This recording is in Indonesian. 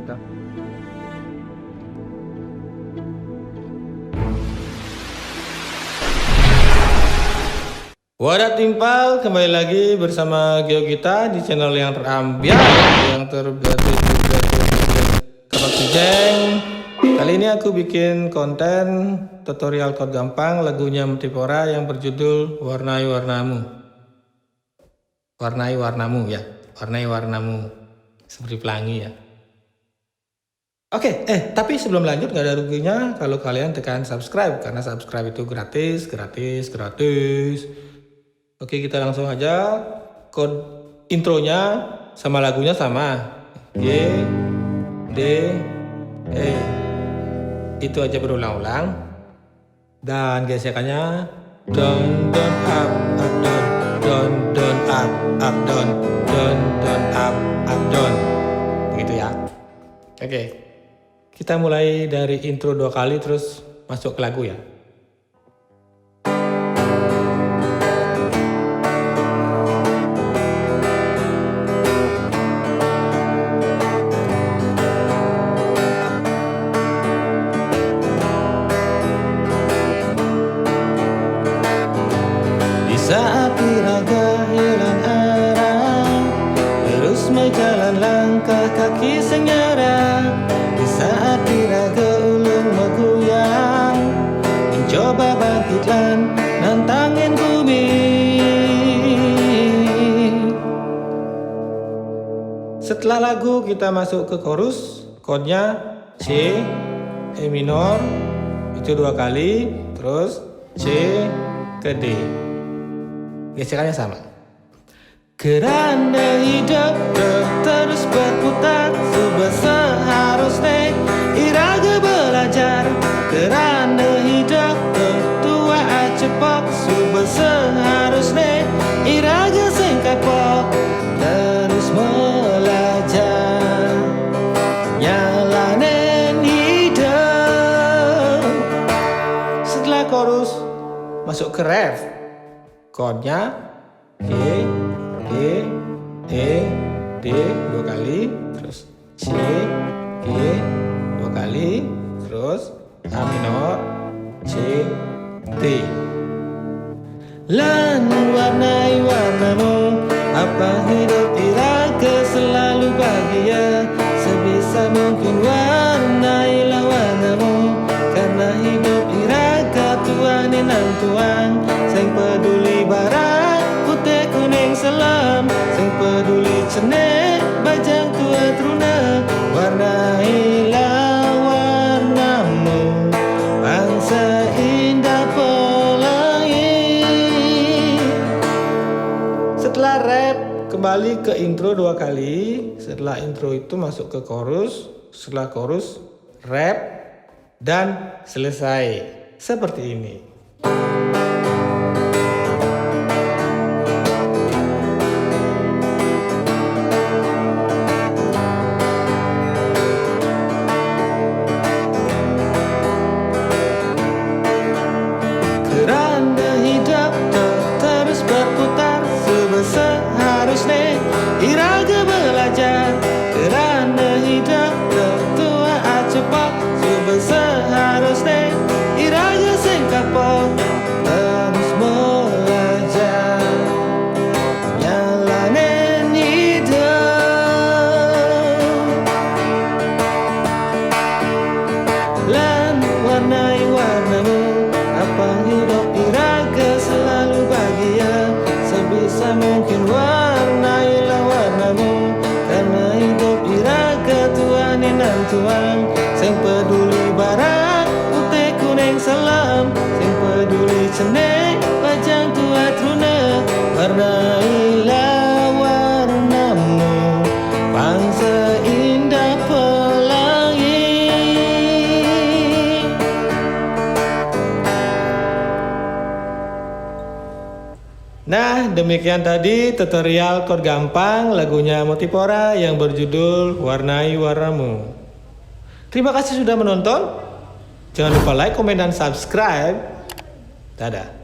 kita. Wadah timpal, kembali lagi bersama Geo kita di channel yang terambiar, yang tergratis Kakak Kijeng. Kali ini aku bikin konten tutorial chord gampang lagunya Multipora yang berjudul Warnai Warnamu. Warnai warnamu ya, warnai warnamu seperti pelangi ya. Oke, tapi sebelum lanjut nggak ada ruginya kalau kalian tekan subscribe karena subscribe itu gratis. Oke, kita langsung aja. Chord intronya sama lagunya sama. G, D, E. Itu aja berulang-ulang. Dan gesekannya down, down, up, down, down, down, up, down, down, down, up, down. Begitu ya. Oke. Kita mulai dari intro 2 kali terus masuk ke lagu ya. Saat diraga hilang arah, terus berjalan langkah kaki senyara. Di saat diraga ulung menggoyang, mencoba bangkitlan nantangin bumi. Setelah lagu kita masuk ke chorus, chordnya C, E minor, itu 2 kali, terus C ke D. Gesekannya sama. Kerana hidup terus berputar, sudah seharusnya iraga belajar. Kerana hidup tertua cepat, sudah seharusnya iraga singkapok terus belajar. Nyalanin hidup. Setelah chorus masuk ke ref. Chordnya G, D, E, D 2 kali, terus C, G 2 kali, terus A minor, C, D. Lan warnai warnamu, apa hidup iraga selalu bahagia. Sebisa mungkin warnailah warnamu, karena hidup iraga tuan dan tuan. Sing peduli barat, putih kuning selam, sing peduli cenek, bajang tua truna. Warnailah warnamu, bangsa indah pelangi. Setelah rap, kembali ke intro 2 kali. Setelah intro itu masuk ke chorus. Setelah chorus, rap, dan selesai. Seperti ini. Kerana hidup terus berputar, seharusnya iraga belajar. Kerana hidup tertua cepat, seharusnya iraga singkapok terus belajar. Nyalanin hidup. Lan warnai warnamu, apa hidup iraga selalu bahagia. Sebisa mungkin warnailah warnamu, karena hidup iraga tuan dan tuan. Sing peduli barat, putih kuning selam, sing peduli cenek, bajang tua truna. Warnailah warnamu, bangsa indah pelangi. Nah, demikian tadi tutorial chord gampang lagunya Multipora yang berjudul Warnai Warnamu. Terima kasih sudah menonton. Jangan lupa like, komen, dan subscribe. Dadah.